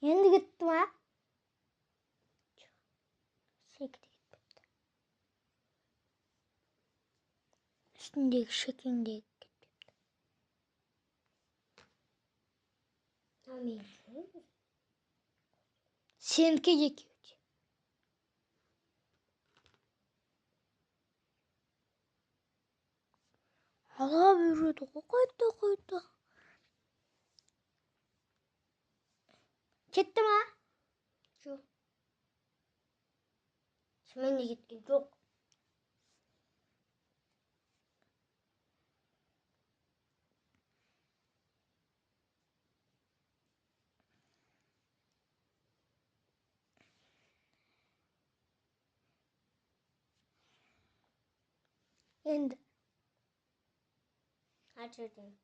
Енді кетті ма? Шекі де кетпепті. Үстіндегі шекеңдегі кетпепті. Сенікі де кеуде. Ала береді ғой қайта. Кетті ма? Жоқ. Шымен де кеткен жоқ. Енді. Açırdım.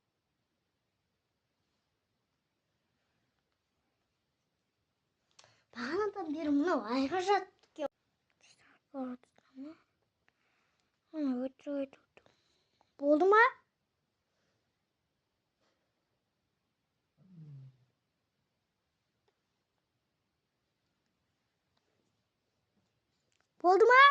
Bana da bir mınav ayға жатты. Ana ötürü. Oldu mu? Oldu mu?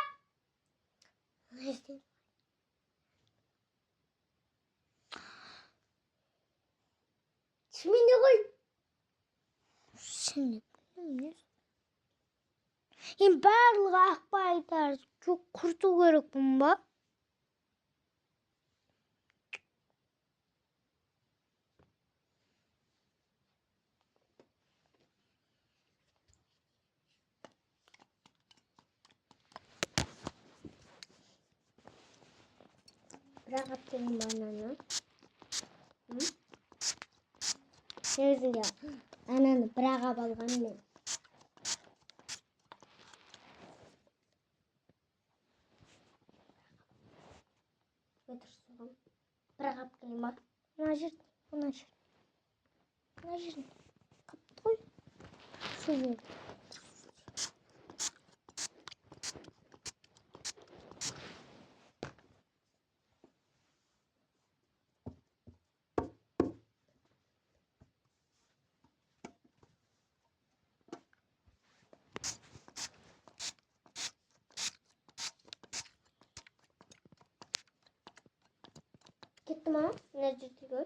Şimdi koy. Şimdi ne? Hem bарлығы ақпайтар çok құрту керек бұн ба? Бірақ аптең бананы. Өзіңге ананы бірақ алған мен. Өтірсіғым. Бірақ аптең ба? Мына жерде. Қапты ғой. Şu жерде. Кетті ма? Мына жерде ғой.